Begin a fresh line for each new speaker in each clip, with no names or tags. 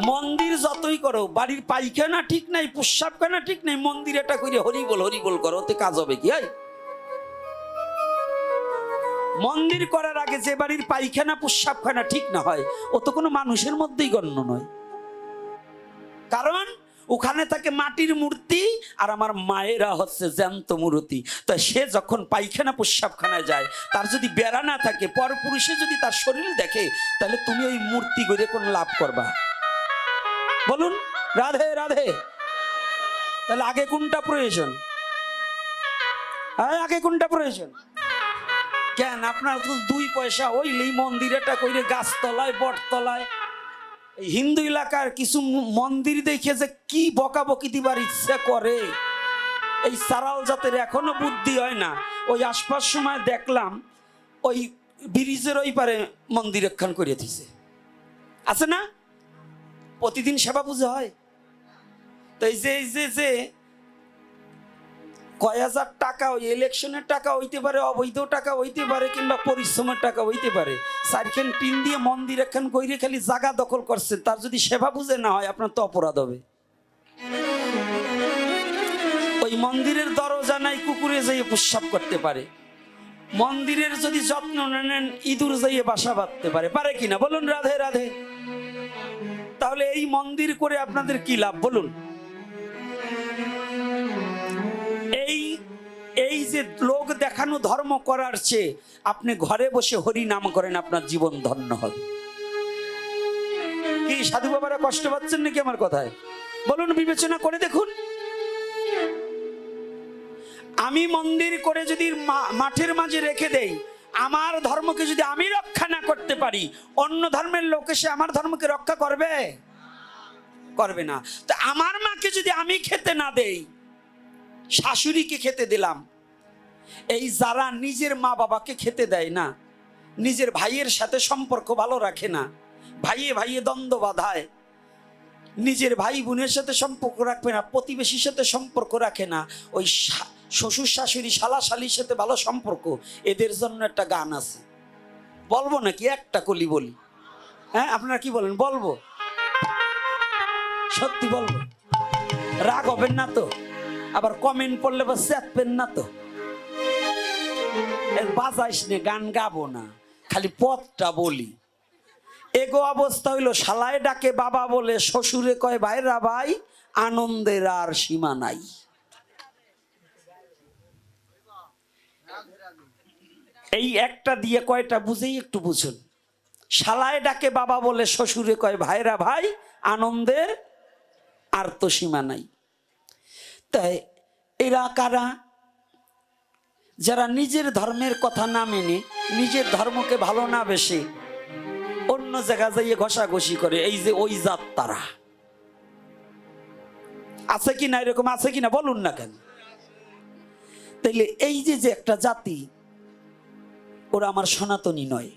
মন্দির যতই করো, বাড়ির পায়খানা ঠিক নাই, প্রস্রাবখানা ঠিক নাই, মন্দির এটা করে হরিবল করো, ওতে কাজ হবে কি? মন্দির করার আগে যে বাড়ির পায়খানা প্রস্রাবখানা ঠিক না হয়, ও তো কোনো মানুষের মধ্যেই গণ্য নয়। কারণ ওখানে থাকে মাটির মূর্তি, আর আমার মায়েরা হচ্ছে জ্যান্ত মূর্তি। তো সে যখন পায়খানা প্রস্রাবখানায় যায়, তার যদি বেড়া না থাকে, পরপুরুষে যদি তার শরীর দেখে, তাহলে তুমি ওই মূর্তি করে কোন লাভ করবা? বলুন, রাধে রাধে। তাহলে আগে কোনটা প্রয়োজন? আগে কোনটা প্রয়োজন? কেন আপনার তো 2 পয়সা হইলেই মন্দিরেটা কইরে গাছতলায় বটতলায়। হিন্দু এলাকার কিছু মন্দির দেখে যে কি বকাবকি দিবার ইচ্ছা করে, এই সারাল জাতের এখনো বুদ্ধি হয় না। ওই আশপাশ সময় দেখলাম ওই ব্রিজের ওই পারে মন্দির একখান করিয়ে দিছে, আছে না? প্রতিদিন সেবা পূজা হয়। তো এই যে কয় হাজার টাকা, ওই ইলেকশনের টাকা হইতে পারে, অবৈধ টাকা হইতে পারে, কিংবা পরিশ্রমের টাকা হইতে পারে, 4খান টিন দিয়ে মন্দির একখান কইরে খালি জায়গা দখল করছে, তার যদি সেবা পূজা না হয়, আপনার তো অপরাধ হবে। ওই মন্দিরের দরজা নাই, কুকুরে যাইয়ে প্রস্রাব করতে পারে। মন্দিরের যদি যত্ন নেন, ইঁদুর যাইয়ে বাসা বাঁধতে পারে, পারে কিনা? বলুন, রাধে রাধে। তাহলে এই মন্দির করে আপনাদের কি লাভ বলুন? এই যে লোক দেখানো ধর্ম করার চেয়ে আপনি ঘরে বসে হরি নাম করেন, আপনার জীবন ধন্য হবে। কি সাধু বাবারা কষ্ট পাচ্ছেন নাকি আমার কথায়? বলুন, বিবেচনা করে দেখুন। আমি মন্দির করে যদি মাঠের মাঝে রেখে দেই, আমার ধর্মকে যদি আমি রক্ষা না করতে পারি, অন্য ধর্মের লোক এসে আমার ধর্মকে রক্ষা করবে? করবে না। তো আমার মাকে যদি আমি খেতে না দেই, শাশুড়িকে খেতে দিলাম, এই যারা নিজের মা বাবাকে খেতে দেয় না, নিজের ভাইয়ের সাথে সম্পর্ক ভালো রাখে না, ভাইয়ে ভাইয়ে দ্বন্দ্ব বাঁধায়, নিজের ভাই বোনের সাথে সম্পর্ক রাখবে না, প্রতিবেশীর সাথে সম্পর্ক রাখে না, ওই শ্বশুর শাশুড়ি শালা শালির সাথে ভালো সম্পর্ক, এদের জন্য একটা গান আছে, বলবো নাকি? একটা কলি বলি, হ্যাঁ আপনারা কি বলেন? বলবো? সত্যি বলবো? রাগ হবেন না তো? আবার কমেন্ট পড়লে বা চেপবেন না তো? বাজাইস নে, গান গাবো না, খালি পথটা বলি। এগো অবস্থা হইলো, শালায় ডাকে বাবা বলে, শ্বশুরে কয় ভাইরা ভাই, আনন্দের আর সীমা নাই। এই একটা দিয়ে কয়টা বুঝেই একটু বুঝুন। শালায় ডাকে বাবা বলে, শ্বশুরে কয় ভাইরা ভাই, আনন্দের আর তো সীমা নাই। তাই এরা কারা? যারা নিজের ধর্মের কথা না মেনে, নিজের ধর্মকে ভালো না বেশে অন্য জায়গা যাইয়ে ঘষাঘষি করে, এই যে ওই জাত তারা। আছে কিনা? এরকম আছে কিনা বলুন না কেন? তাইলে এই যে একটা জাতি, ওরা আমার সনাতনী নয়।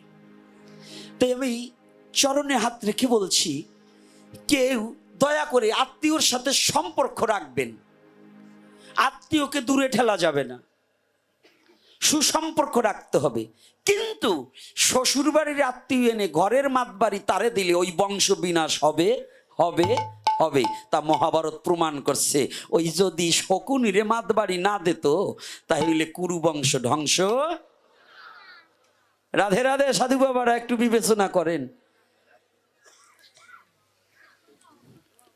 তাই আমি চরণে হাত রেখে বলছি, কেউ দয়া করে আত্মীয়র সাথে সম্পর্ক রাখবেন। আত্মীয়কে দূরে ঠেলা যাবে না, সুসম্পর্ক রাখতে হবে। কিন্তু শ্বশুর বাড়ির আত্মীয় এনে ঘরের মাতবাড়ি তারে দিলে ওই বংশ বিনাশ হবে হবে হবে। তা মহাভারত প্রমাণ করছে। ওই যদি শকুনিরে মাতবাড়ি না দিত, তাহলে কুরু বংশ ধ্বংস। রাধে রাধে। সাধু বাবারা একটু বিবেচনা করেন।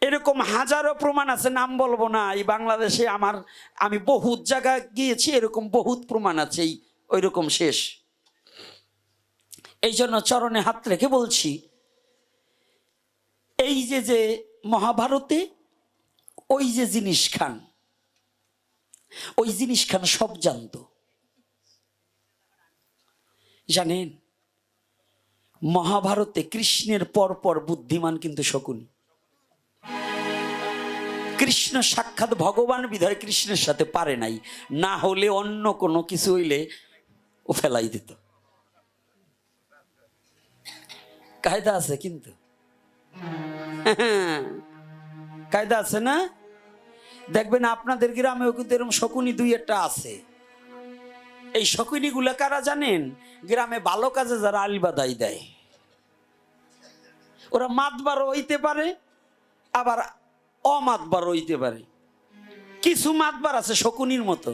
এরকম হাজারো প্রমাণ আছে, নাম বলবো না। এই বাংলাদেশে আমি বহুত জায়গায় গিয়েছি, এরকম বহুত প্রমাণ আছে, ওই রকম শেষ। এই জন্য চরণে হাত রেখে বলছি, এই যে মহাভারতে ওই যে জিনিস খান, ওই জিনিস খান সব জানতো। জানেন, মহাভারতে কৃষ্ণের পর বুদ্ধিমান কিন্তু শকুনি। কৃষ্ণ সাক্ষাৎ ভগবান বিধায় কৃষ্ণের সাথে পারে নাই, না হলে অন্য কোনো কিছু হইলে ও ফেলাই দিত। কায়দা আছে, কিন্তু কায়দা আছে না? দেখবেন আপনাদের গ্রামেও কিন্তু এরকম শকুনি 2-1টা আছে। এই শকুনি গুলা কারা জানেন? গ্রামে ভালো কাজে যারা আলবাদাই দেয়। ওরা মাতবার হইতে পারে, আবার অমাতবার হইতে পারে। কিছু মাতবার আছে শকুনির মতো,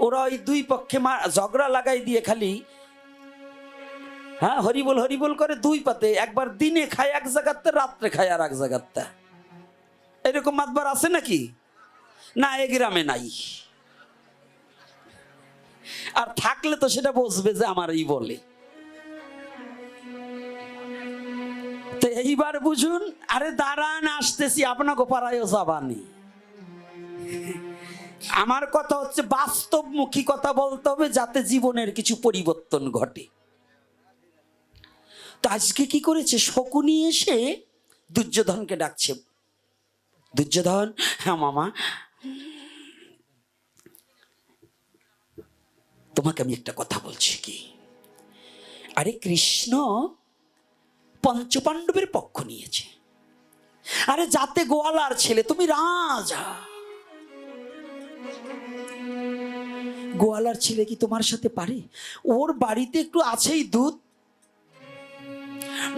ওরা ওই দুই পক্ষে ঝগড়া লাগাই দিয়ে খালি হ্যাঁ হরিবল হরিবল করে দুই পাতে, একবার দিনে খায় এক জায়গাতে, রাত্রে খায় আর এক জায়গাতে। এরকম মাতবার আছে নাকি? না, এ গ্রামে নাই। আর থাকলে তো সেটা বুঝবে যে আমারই বলে। তো এইবার বুঝুন, আরে দাঁড়ান আসতেছি, আপনাকে পাড়ায়ও যাবানি। আমার কথা হচ্ছে বাস্তবমুখী কথা বলতে হবে, যাতে জীবনের কিছু পরিবর্তন ঘটে। তো আজকে কি করেছে, শকুনি এসে দুর্যোধনকে ডাকছে। দুর্যোধন, হ্যাঁ মামা, তোমাকে আমি একটা কথা বলছি। কি? আরে কৃষ্ণ পঞ্চপাণ্ডবের পক্ষ নিয়েছে। আরে যাতে গোয়ালার ছেলে, তুমি রাজা, গোয়ালার ছেলে কি তোমার সাথে পারে? ওর বাড়িতে একটু আছেই দুধ,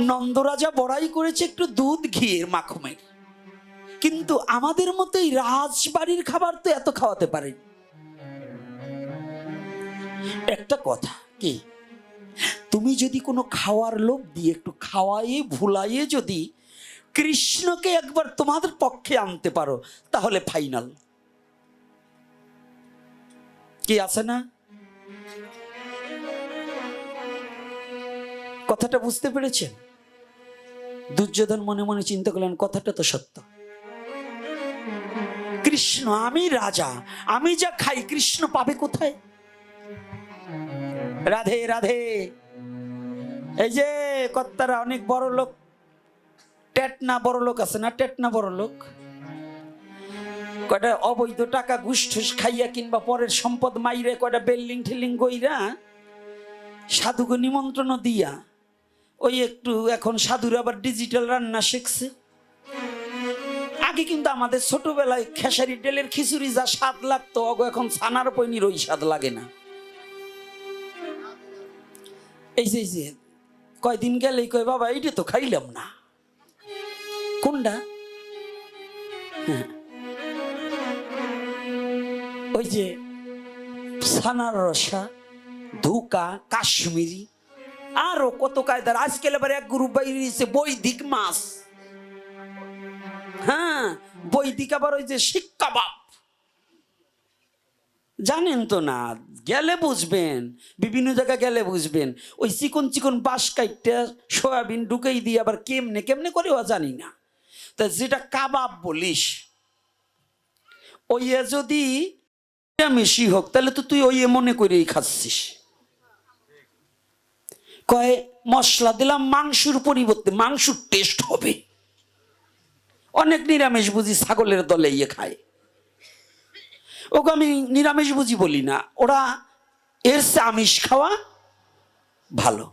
নন্দরাজা বড়াই করেছে একটু দুধ ঘিয়ের মাখনের, কিন্তু আমাদের মতো এই রাজবাড়ির খাবার তো এত খাওয়াতে পারে। একটা কথা কি, তুমি যদি কোনো খাওয়ার লোভ দিয়ে একটু খাওয়াইয়ে ভুলাইয়ে যদি কৃষ্ণকে একবার তোমাদের পক্ষে আনতে পারো, তাহলে ফাইনাল। কি আছে না? কথাটা বুঝতে পেরেছেন? দুর্যোধন মনে মনে চিন্তা করলেন, কথাটা তো সত্য। কৃষ্ণ, আমি রাজা, আমি যা খাই কৃষ্ণ পাবে কোথায়? রাধে রাধে। এই যে কর্তারা অনেক বড় লোক, টেটনা বড় লোক আছে না, টেটনা বড় লোক, কয়টা অবৈধ টাকা ঘুষ ঠুস খাইয়া কিংবা পরের সম্পদ মাইরে কয়টা বিল্ডিং ঠেলিং কইরা সাধুকে নিমন্ত্রণ দিয়া, ওই একটু এখন সাধুরা আবার ডিজিটাল রান্না শিখছে। আগে কিন্তু আমাদের ছোটবেলায় খেসারি ডেলের খিচুড়ি যা স্বাদ লাগতো, এখন ছানার পনির ওই স্বাদ লাগে না। এই যে কয়দিন গেলেই কয়, বাবা এইটা তো খাইলাম না। কোনটা? ওই যে ছানার রসা, ধুকা, কাশ্মীরি, আরো কত কায়দার। আজকাল আবার এক গ্রুপ বাইরেছে বৈদিক মাছ। হ্যাঁ, বৈদিক আবার ওই যে শিক কাবাব, জানেন তো না, গেলে বুঝবেন, বিভিন্ন জায়গায় গেলে বুঝবেন। ওই চিকন চিকন বাঁশ কাইটটা সয়াবিন ঢুকেই দিয়ে আবার কেমনে কেমনে করে জানি না। তা যেটা কাবাব বলিস, ওই যদি নিরামিষই হোক তাহলে তো তুই ওই মনে করেই খাচ্ছিস। কয় মশলা দিলাম মাংসের পরিবর্তে, মাংসের টেস্ট হবে। অনেক নিরামিষ বুঝি ছাগলের দলে ইয়ে খায়, ওকে আমি নিরামিষ বুঝি বলি না, ওরা এর চেয়ে আমিষ খাওয়া ভালো।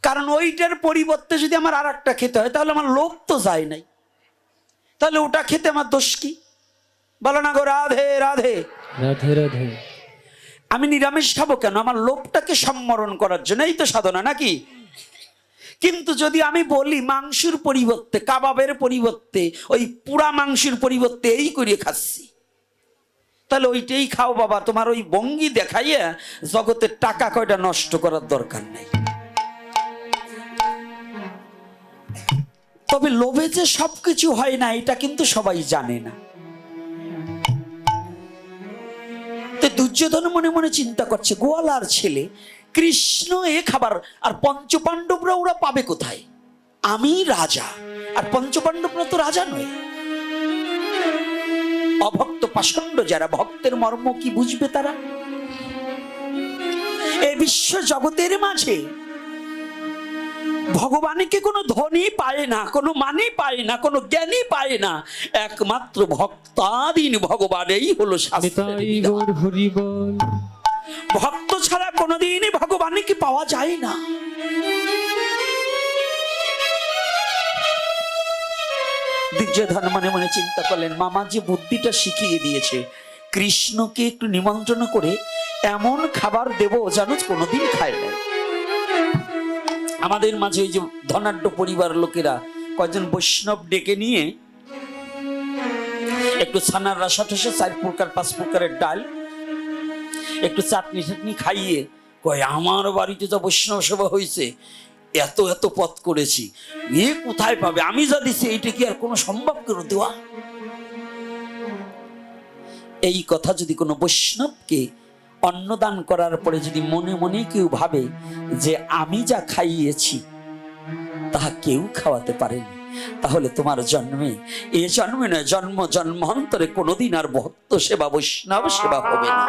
কারণ ওইটার পরিবর্তে যদি আমার আর একটা খেতে হয়, তাহলে আমার লোভ তো যায় নাই, তাহলে ওটা খেতে আমার দোষ কি? বলো না গো, রাধে রাধে
রাধে রাধে।
আমি নিরামিষ খাবো কেন? আমার লোভটাকে সম্বরণ করার জন্য, এই তো সাধনা নাকি? কিন্তু যদি আমি বলি মাংসের পরিবর্তে, কাবাবের পরিবর্তে, ওই পুরা মাংসের পরিবর্তে এই করে খাচ্ছি, তাহলে ওইটাই খাও বাবা। তোমার ওই ভঙ্গি দেখাইয়া জগতের টাকা কয়টা নষ্ট করার দরকার নেই। তবে লোভে যে সবকিছু হয় না, এটা কিন্তু সবাই জানে না। দুর্যোধন মনে মনে চিন্তা করছে, গোয়ালার ছেলে কৃষ্ণ এ খাবার, আর পঞ্চপাণ্ডবরা ওরা পাবে কোথায়? আমি রাজা, আর পঞ্চপাণ্ডবরা তো রাজা নয়। অভক্ত পাষণ্ড যারা, ভক্তের মর্ম কি বুঝবে তারা? এই বিশ্ব জগতের মাঝে ভগবানকে কোনো ধনী পায় না, কোনো মানি পায় না, কোনো জ্ঞানী পায় না, একমাত্র ভক্তাধীন ভগবান। এই হলো শাস্ত্রের বিধান। ভক্ত ছাড়া কোনোদিনই ভগবানকে পাওয়া যায় না। দুর্যোধন মনে মনে চিন্তা করলেন, মামা যে বুদ্ধিটা শিখিয়ে দিয়েছে, কৃষ্ণকে একটু নিমন্ত্রণ করে এমন খাবার দেব যেন কোনোদিন খায় না। আমাদের মাঝে ওই যে ধনাঢ্য পরিবার লোকেরা কয়েকজন বৈষ্ণব ডেকে নিয়ে একটু ছানার রাসা ঠেসে 4 প্রকার 5 প্রকারের ডাল, একটু চাটনি চাটনি খাইয়ে কয় আমার বাড়িতে যা বৈষ্ণব সেবা হয়েছে, এত এত পথ করেছি, এ কোথায় পাবে, আমি যা দিছি এইটা কি আর কোনো সম্ভব করে দেওয়া? এই কথা যদি কোনো বৈষ্ণবকে অন্নদান করার পরে যদি মনে মনে কেউ ভাবে যে আমি যা খাইয়েছি তাহা কেউ খাওয়াতে পারেনি, তাহলে তোমার জন্মে, এ জন্মে নয় জন্ম জন্মান্তরে কোনোদিন আর ভক্ত সেবা বৈষ্ণব সেবা হবে না।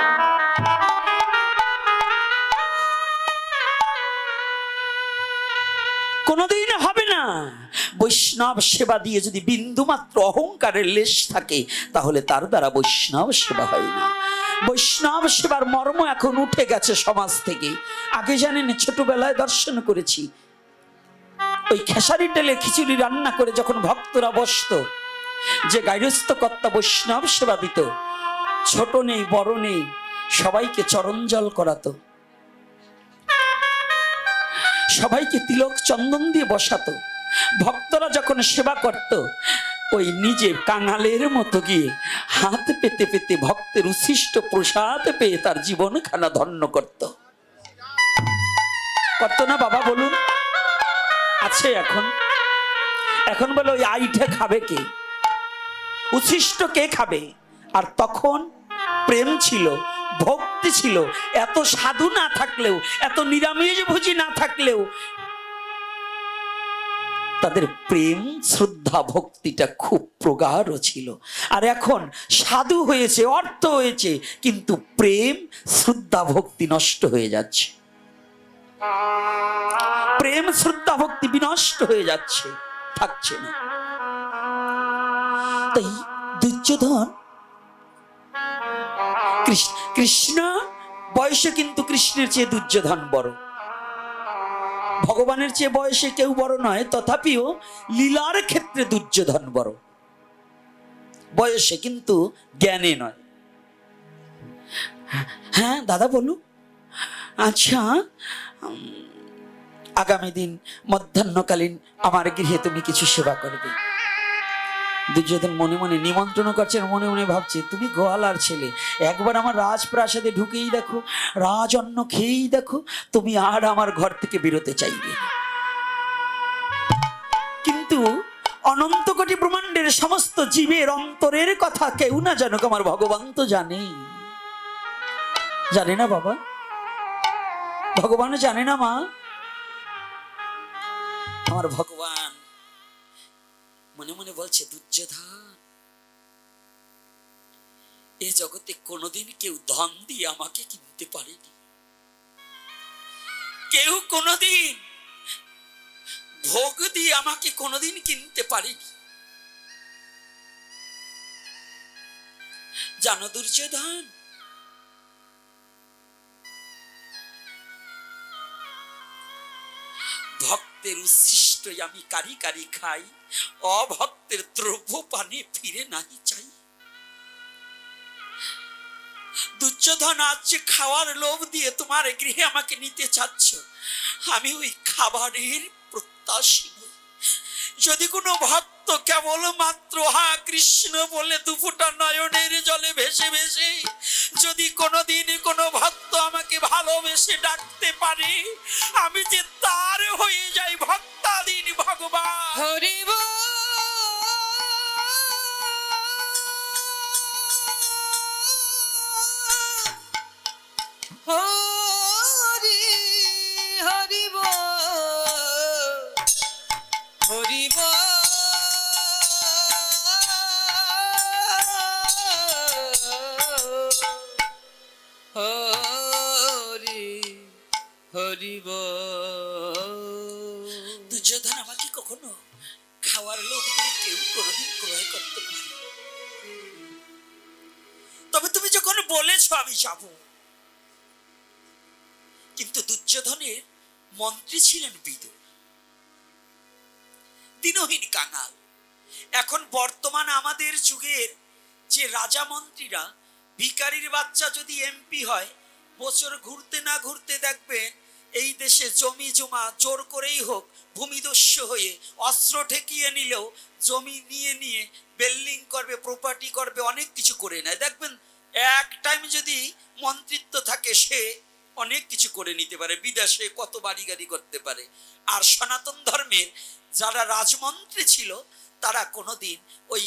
কোনোদিন হবে না। বৈষ্ণব সেবা দিয়ে যদি বিন্দু মাত্র অহংকারের লেশ থাকে তাহলে তার দ্বারা বৈষ্ণব সেবা হয় না। বৈষ্ণব সেবার মর্ম এখন উঠে গেছে সমাজ থেকে। আগে জানেন, ছোটবেলায় দর্শন করেছি, ওই খেসারি তেলে খিচুড়ি রান্না করে যখন ভক্তরা বসতো, যে গাইরস্থ কর্তা বৈষ্ণব সেবা দিত, ছোট নেই বড় নেই সবাইকে চরণ জল করাতো, সবাইকে তিলক চন্দন দিয়ে বসাতো। ভক্তরা যখন সেবা করত, ওই নিজে কাঙালের মতো গিয়ে হাত পেতে পেতে ভক্তের উচ্ছিষ্ট প্রসাদ পেয়ে তার জীবন খানা ধন্য করত। করত না বাবা বলুন? আছে এখন? এখন বলে ওই আইঠে খাবে কে, উচ্ছিষ্ট কে খাবে? আর তখন প্রেম ছিল, ভক্তি ছিল। এত সাধু না থাকলেও, এত নিরামিষ ভোজী না থাকলেও তাদের প্রেম শ্রদ্ধা ভক্তিটা খুব প্রগাঢ় ছিল। আর এখন সাধু হয়েছে, অর্থ হয়েছে, কিন্তু প্রেম শ্রদ্ধা ভক্তি নষ্ট হয়ে যাচ্ছে। প্রেম শ্রদ্ধা ভক্তি বিনষ্ট হয়ে যাচ্ছে, থাকছে না। তাই দুর্যোধন, কৃষ্ণ বয়সে কিন্তু কৃষ্ণের চেয়ে দুর্যোধন বড়, ভগবানের চেয়ে বয়সে কেউ বড় নয়, তথাপিও লীলার ক্ষেত্রে দুর্যোধন বড়, বয়সে কিন্তু জ্ঞানে নয়। হ্যাঁ দাদা বলুন। আচ্ছা, আগামী দিন মধ্যাহ্নকালীন আমার গৃহে তুমি কিছু সেবা করবে। দুর্যোধন মনে মনে নিমন্ত্রণ করছেন, মনে মনে ভাবছে তুমি গোয়ালার ছেলে, একবার আমার রাজপ্রাসাদে ঢুকেই দেখো, রাজ অন্ন খেয়েই দেখো, তুমি আর আমার ঘর থেকে বেরোতে চাইবে। কিন্তু অনন্ত কোটি ব্রহ্মাণ্ডের সমস্ত জীবের অন্তরের কথা কেউ না জানুক, আমার ভগবান তো জানেই। জানে না বাবা? ভগবান জানে না মা? আমার ভগবান মনে মনে বলছে, দুর্যোধন, এ জগতে কোনোদিন কেউ ধন দিয়ে আমাকে কিনতে পারেনি, কেউ কোনোদিন ভোগ দিয়ে আমাকে কোনোদিন কিনতে পারেনি। জানো দুর্যোধন, ভক্তের উচ্ছিষ্টই আমি কারি কারি খাই, অভক্তের দ্রব্য পানে ফিরে নাহি চাই। দুর্যোধন, আজ যে খাওয়ার লোভ দিয়ে তোমার গৃহে আমাকে নিতে চাচ্ছ, আমি ওই খাবারের প্রত্যাশী নই। যদি কোনো ভক্ত কেবল মাত্র হা কৃষ্ণ বলে দুফোঁটা নয়নের জলে ভেসে ভেসে যদি কোনোদিন কোনো ভক্ত আমাকে ভালোবেসে ডাকতে পারে, আমি যে তার হয়ে যাই ভক্তাধীন ভগবান।
হরি বল, হরি হরি বল, হরি বল, হরি হরি বল।
দুর্যোধন, আমাকে কখনো খাওয়ার লোভ দিয়ে কেউ কোনোদিন ক্রয় করতে পারে, তবে তুমি যখন বলেছ আমি যাব। কিন্তু দুর্যোধনের মন্ত্রী ছিলেন বিদুর, দিনহীন কাঙাল। এখন বর্তমান আমাদের যুগের যে রাজা মন্ত্রীরা, ভিখারির বাচ্চা যদি এমপি হয়, বছর ঘুরতে না ঘুরতে দেখবেন এই দেশে জমি জমা জোর করেই হোক ভূমিদস্যু হয়ে অস্ত্র ঠেকিয়ে নিলেও জমি নিয়ে নিয়ে বিল্ডিং করবে, প্রপার্টি করবে, অনেক কিছু করে নেয়। দেখবেন এক টাইম যদি মন্ত্রিত্ব থাকে সে অনেক কিছু করে নিতে পারে, বিদেশে কত বাড়ি গাড়ি করতে পারে। আর সনাতন ধর্মের যারা রাজমন্ত্রী ছিল তারা কোনোদিন ওই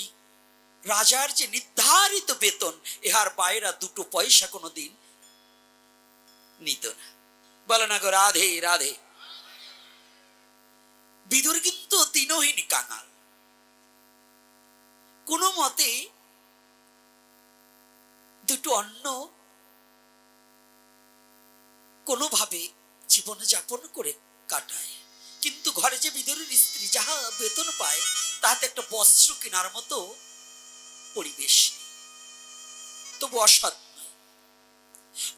রাজার যে নির্ধারিত বেতন ইহার বাইরে দুটো পয়সা কোনোদিন নিত না। বলে না গো রাধে রাধে। বিদুর কিন্তু দিনহীন কাঙাল, কোনো মতে দুটো অন্ন কোনোভাবে জীবন যাপন করে কাটায়। কিন্তু ঘরে যে বিদুরের স্ত্রী যাহা বেতন পায় তাতে একটা বস্ত্র কেনার মতো পরিবেশ, তবু অসৎ নয়।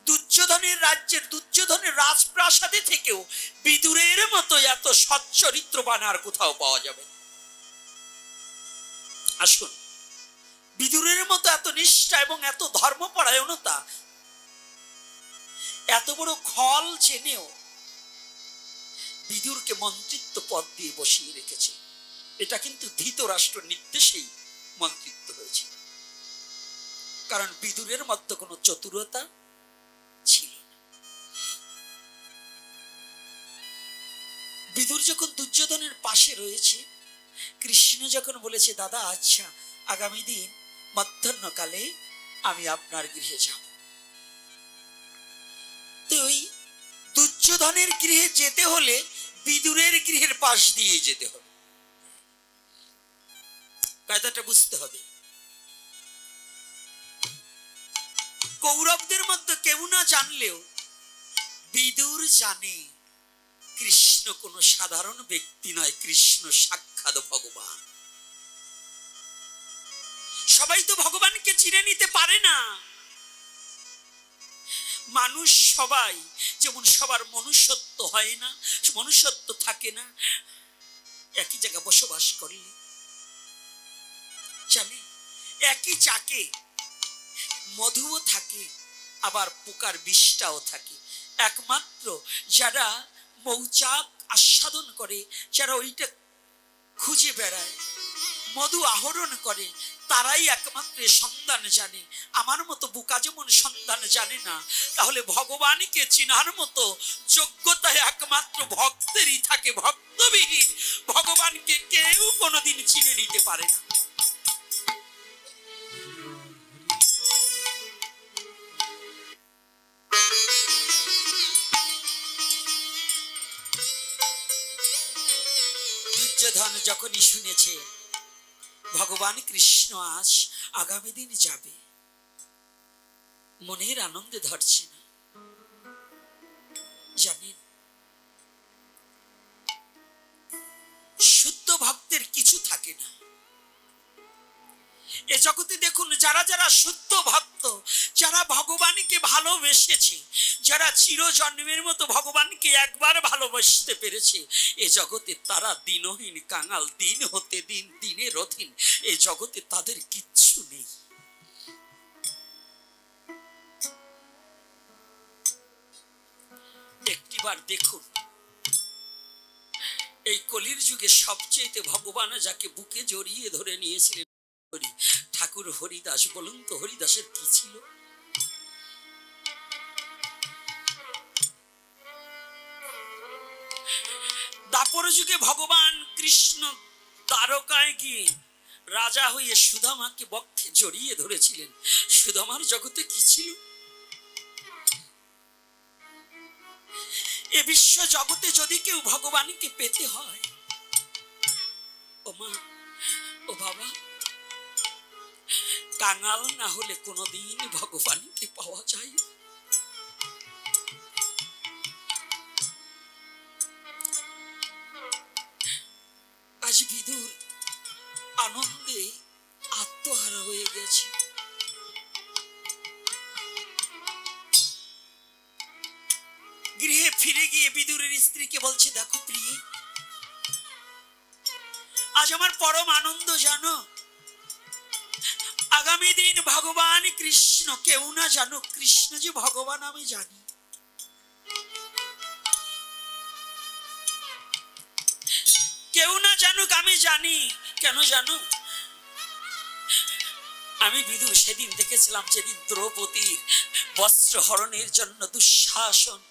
দুর্যোধনের রাজ্যের, দুর্যোধনের রাজপ্রাসাদে থেকেও বিদুরের মতো এত সচ্চরিত্রবান আর কোথাও পাওয়া যাবে। আসুন, বিদুরের মতো এত নিষ্ঠা এবং এত ধর্মপরায়ণতা, এত বড় খল জেনেও বিদুরকে মন্ত্রিত্ব পদ দিয়ে বসিয়ে রেখেছে। এটা কিন্তু ধৃতরাষ্ট্র নির্দেশেই মন্ত্রিত্ব হয়েছে, কারণ বিদুরের মধ্যে কোনো চতুরতা ছিল না। বিদুর যখন দুর্যোধনের পাশে রয়েছে, কৃষ্ণ যখন বলেছে দাদা আচ্ছা আগামী দিন মধ্যাহ্নকালে আমি আপনার গৃহে যাব, তো ওই দুর্যোধনের গৃহে যেতে হলে বিদুরের গৃহের পাশ দিয়ে যেতে হবে। কায়দাটা বুঝতে হবে। কৌরবদের মধ্যে কেউ না জানলেও বিদুর জানে কৃষ্ণ কোনো সাধারণ ব্যক্তি নয়, কৃষ্ণ সাক্ষাৎ ভগবান। সবাই তো ভগবানকে চিনে নিতে পারে না। মানুষ সবাই যেমন সবার মনুষ্যত্ব হয় না, মনুষ্যত্ব থাকে না, একই জায়গায় বসবাস করলে জানে একই চাকে মধুও থাকে আবার পোকার বিষটাও থাকে। একমাত্র যারা মৌচাক আস্বাদন করে, যারা ওইটা খুঁজে বেড়ায়, মধু আহরণ করে, তারাই একমাত্র সন্ধান জানে। আমার মতো বোকা যেমন সন্ধান জানে না, তাহলে ভগবানকে চিনার মতো যোগ্যতা একমাত্র ভক্তেরই থাকে। ভক্তবিহীন ভগবানকে কেউ কোনোদিন চিনে নিতে পারে না। দুর্যোধন যখনই শুনেছে ভগবান কৃষ্ণ আজ আগামী দিন যাবে, মনের আনন্দে ধরছে না। জানেন, শুদ্ধ ভক্তের কিছু থাকে না এ জগতে। দেখুন, যারা যারা শুদ্ধ ভক্ত, যারা ভগবানকে ভালোবেসেছে, যারা চিরজন্মের মতো ভগবানকে একবার ভালোবাসতে পেরেছে, এ জগতে তারা দিনহীন কাঙাল, দিন হতে দিন দিনের অধীন। এ জগতে তাদের কিচ্ছু নেই। একটিবার দেখুন, এই কলির যুগে সবচেয়ে ভগবান যাকে বুকে জড়িয়ে ধরে নিয়েছিলেন ঠাকুর হরিদাস। বলুন তো হরিদাসের কি ছিল? দাপর যুগে ভগবান কৃষ্ণ দ্বারকায় গিয়ে রাজা হয়ে সুদামাকে বক্ষে জড়িয়ে ধরেছিলেন। সুদামার জগতে কি ছিল? এ বিশ্ব জগতে যদি কেউ ভগবানকে পেতে হয়, ও মা ও বাবা, কাঙাল না হলে কোনোদিন ভগবানকে পাওয়া যায়। আজ বিদুর আনন্দে আত্মহারা হয়ে গেছে। গৃহে ফিরে গিয়ে বিদুরের স্ত্রীকে বলছে, দেখো প্রিয়ে, আজ আমার পরম আনন্দ, জানো আগামী দিন ভগবান কৃষ্ণ, কেউ না জানো কৃষ্ণ যে ভগবান আমি জানি। কেউ না জানুক, আমি জানি। কেন জানো? আমি বিদুর সেদিন দেখেছিলাম, যেদিন দ্রৌপদীর বস্ত্র হরণের জন্য দুঃশাসন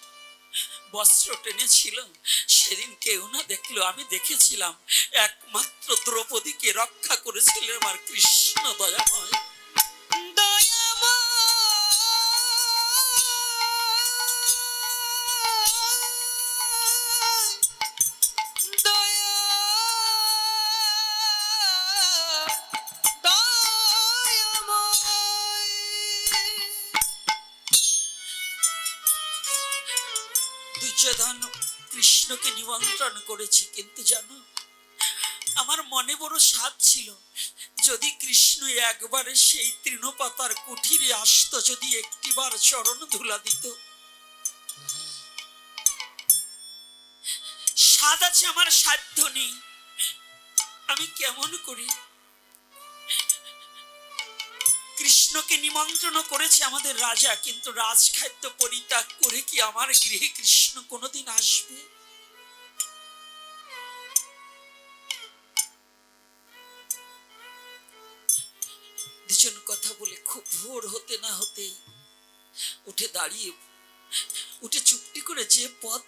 বস্ত্র টেনেছিল, সেদিন কেউ না দেখলো, আমি দেখেছিলাম একমাত্র দ্রৌপদীকে রক্ষা করেছিলেন আমার কৃষ্ণ দয়াময়। দুর্যোধন কৃষ্ণকে নিমন্ত্রণ করেছে, কিন্তু জানো আমার মনে বড় সাধ ছিল, যদি কৃষ্ণ একবারে সেই তৃণপাতার কুঠিরে আসতো, যদি একটিবার চরণ ধুলা দিত। সাধ আছে, আমার সাধ্য নেই। আমি কেমন করি? কৃষ্ণকে নিমন্ত্রণ করেছে আমাদের রাজা, কিন্তু রাজখাদ্য পরিত্যাগ করে কি আমার গৃহে কৃষ্ণ কোনোদিন আসবে? দুজন কথা বলে খুব ভোর হতে না হতেই উঠে দাঁড়িয়ে, উঠে চুপটি করে যে পথ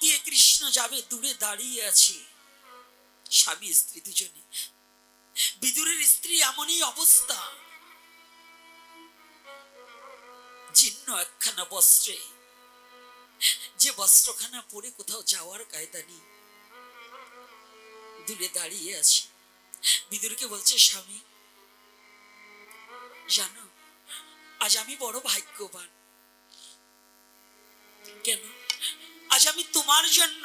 দিয়ে কৃষ্ণ যাবে, দূরে দাঁড়িয়ে আছি স্বামী স্ত্রী দুজনে। বিদুরের স্ত্রী এমনই অবস্থা, জীর্ণ একখানা বস্ত্রে, যে বস্ত্রখানা পরে কোথাও যাওয়ার কায়দা নেই, দূরে দাঁড়িয়ে আছি। বিদুরকে বলছে, স্বামী জানো আজ আমি বড় ভাগ্যবান। কেন? আজ আমি তোমার জন্য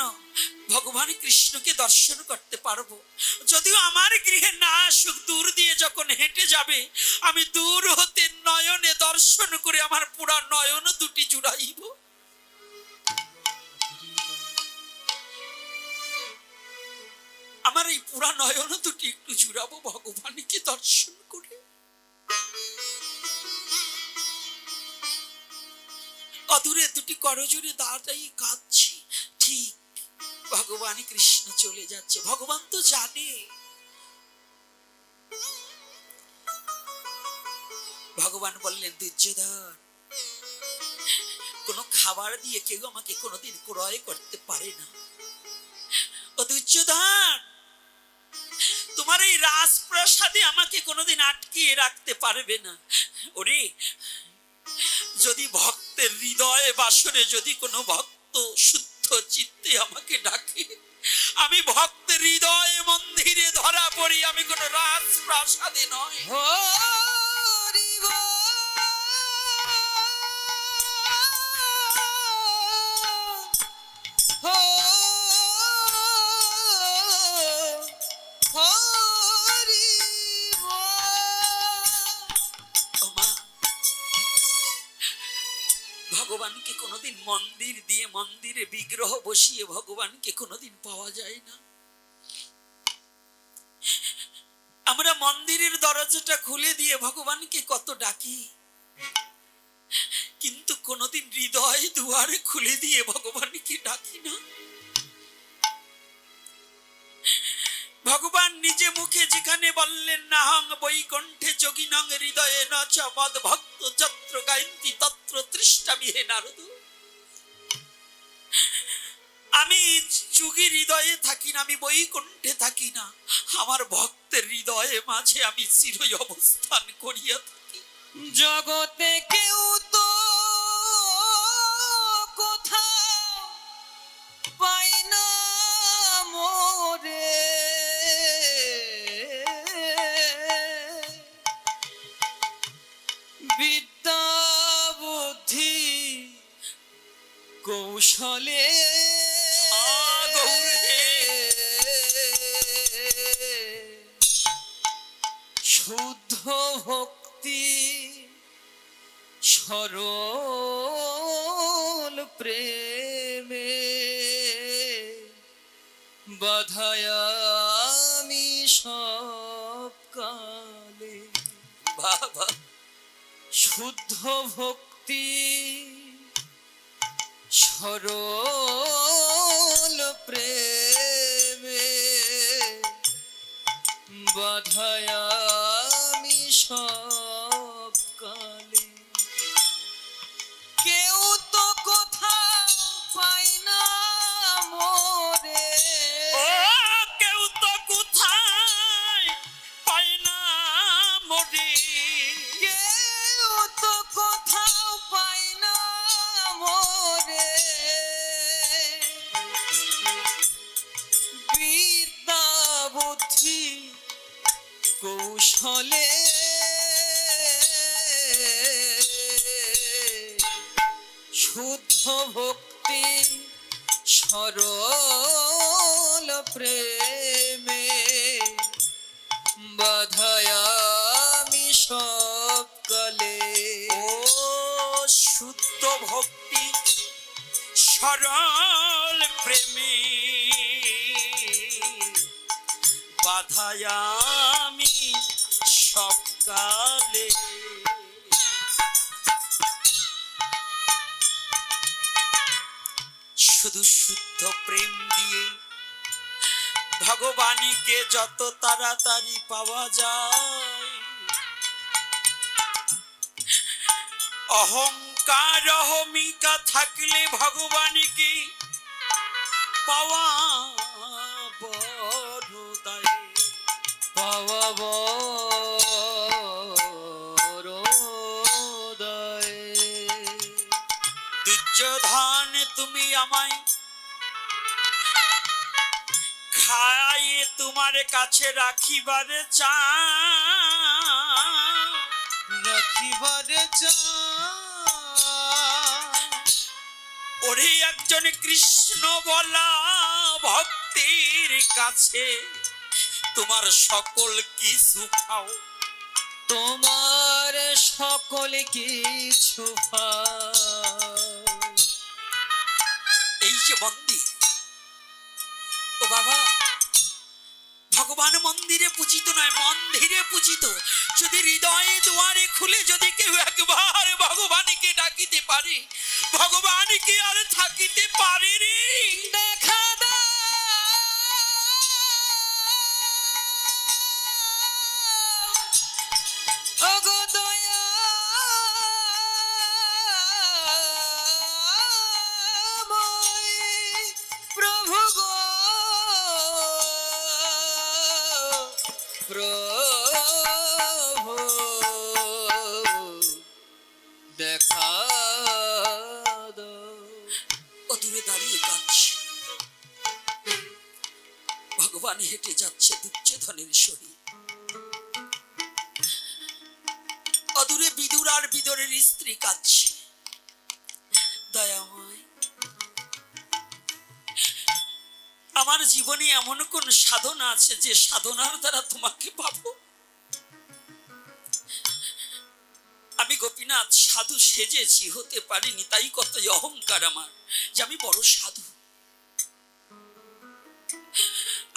ভগবান কৃষ্ণকে দর্শন করতে পারবো। যদিও আমার গৃহে না আসুক, দূর দিয়ে যখন হেঁটে যাবে, আমি দূর হতে নয়নে দর্শন করে আমার পুরা নয়ন দুটি জুড়াইব। আমার এই পুরা নয়ন দুটি একটু জুড়াবো ভগবানকে দর্শন করে। অদূরে দুটি করজোড়ে দাঁড়াই কাঁদছি, ঠিক ভগবান কৃষ্ণ চলে যাচ্ছে। ভগবান তো জানে, ভগবান বললেন, দুর্যোধন কোন খাবার দিয়ে কেউ আমাকে কোনোদিন ক্রয় করতে পারে না। ও দুর্যোধন, তোমার এই রাজপ্রাসাদে আমাকে কোনোদিন আটকিয়ে রাখতে পারবে না। ওরে, যদি ভক্তের হৃদয়ে বাসরে যদি কোনো ভক্ত শুদ্ধ চিত্তে আমাকে ডাকে, আমি ভক্তের হৃদয়ে মন্দিরে ধরা পড়ি, আমি কোন রাজপ্রাসাদে নয়। ভগবানকে কোনোদিন মন্দির দিয়ে, মন্দিরে বিগ্রহ বসিয়ে ভগবানকে কোনোদিন পাওয়া যায় না। আমরা মন্দিরের দরজাটা খুলে দিয়ে ভগবানকে কত ডাকি, কিন্তু কোনোদিন হৃদয় দুয়ারে খুলে দিয়ে ভগবানকে ডাকি না। ভগবান নিজে মুখে যেখানে বললেন, নাহং বৈকুণ্ঠে যোগিনং হৃদয়ে ন চ মদ ভক্ত যত্র গায়ন্তি তত্র তৃষ্ণামি হে নারদ। আমি যোগী হৃদয়ে থাকি না, আমি বৈকুণ্ঠে থাকি না, আমার ভক্তের হৃদয়ে মাঝে আমি চিরই অবস্থান করিয়া থাকি।
জগতে কেউ তো কোথাও পাই না মোরে, বিদ্যা বুদ্ধি কৌশলে শুদ্ধ ভক্তি সরল প্রেমে বাধায়ামি সব কালে।
বাবা,
শুদ্ধ ভক্তি সরল প্রেমে বাধায় আমি সব কালে কেউ তো কোথাও পাই না মোরে
ও কেউ তো কোথায় পায় না মরে,
কেউ তো কোথাও পাই না মোরে বিদ্যা বুদ্ধি কৌশলে শুদ্ধ ভক্তি সরল প্রেমে বাধায় আমি সব কালে
ও শুদ্ধ ভক্তি সরল প্রেমে বাধায় আমি সব কালে। শুধু শুদ্ধ প্রেম দিয়ে ভগবানকে যত তাড়াতাড়ি পাওয়া যায়, অহংকার অহমিকা থাকলে ভগবানকে পাওয়া বড় দায়।
পাওয়া বড় দায়।
দুর্যোধন তুমি আমায় খাইয়ে তোমার কাছে রাখিবারে চাও,
রাখিবারে
ওরে একজন কৃষ্ণ বলা ভক্তির কাছে তোমার সকল কিছু পাও।
তোমার সকল কিছু
এই যে মন্দির, ও বাবা, ভগবান মন্দিরে পূজিত নয়, মন্দিরে পূজিত। যদি হৃদয়ে দুয়ারে খুলে যদি কেউ একবার ভগবানকে ডাকিতে পারে, ভগবান কি আর থাকিতে পারে রে?
দেখা দাও ওগো দয়াময় প্রভু গো প্রভু দেখা দাও।
ও দূরে দাঁড়িয়ে কাঁদছে, ভগবান হেঁটে যাচ্ছে দুর্যোধনের সহিত। অদূরে বিদুর আর বিদুরের স্ত্রী কাঁদছে। দয়াময়, আমার জীবনে এমন কোন সাধনা আছে যে সাধনার দ্বারা তোমাকে পাবো? আমি গোপীনাথ সাধু সেজেছি, হতে পারিনি, তাই কত অহংকার আমার যে আমি বড় সাধু।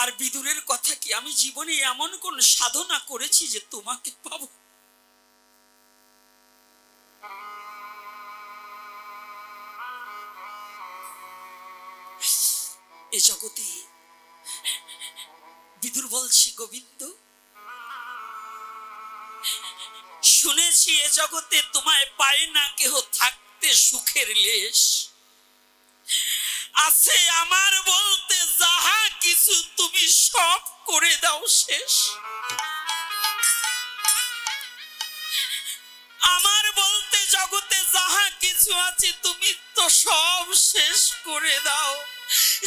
আর বিদুরের কথা কি, আমি জীবনে এমন কোন সাধনা করেছি যে তোমাকে পাবো? এ জগতে বিদুর বলছি, গোবিন্দ, শুনেছি এ জগতে তোমায় পায় না কেহ থাকতে সুখের লেশ। আছে আমার বলতে যাহা কিছু তুমি সব করে দাও শেষ। আমার বলতে জগতে যাহা কিছু আছে তুমি তো সব শেষ করে দাও,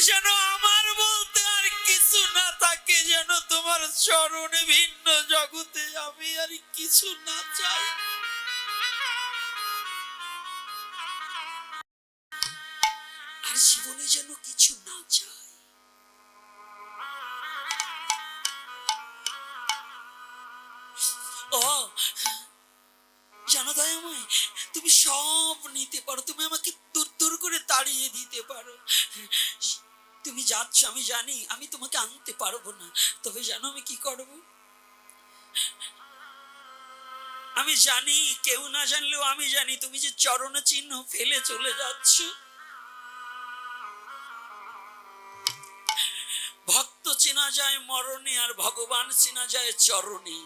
যেন আমার বলতে আর কিছু না থাকে, যেন তোমার চরণে ভিন্ন জগতে আমি আর কিছু না চাই। আর জীবনে যেন কিছু না চাই। ও জানো দয়াময়, তুমি সব নিতে পারো, তুমি আমাকে দূর দূর করে তাড়িয়ে দিতে পারো। তুমি যাচ্ছ আমি জানি, আমি তোমাকে আনতে পারবো না, তবে জানো আমি কি করব? আমি জানি, কেউ না জানলেও আমি জানি তুমি যে চরণ চিহ্ন ফেলে চলে যাচ্ছ। যায় মরণে আর ভগবান চেনা যায় চরণে।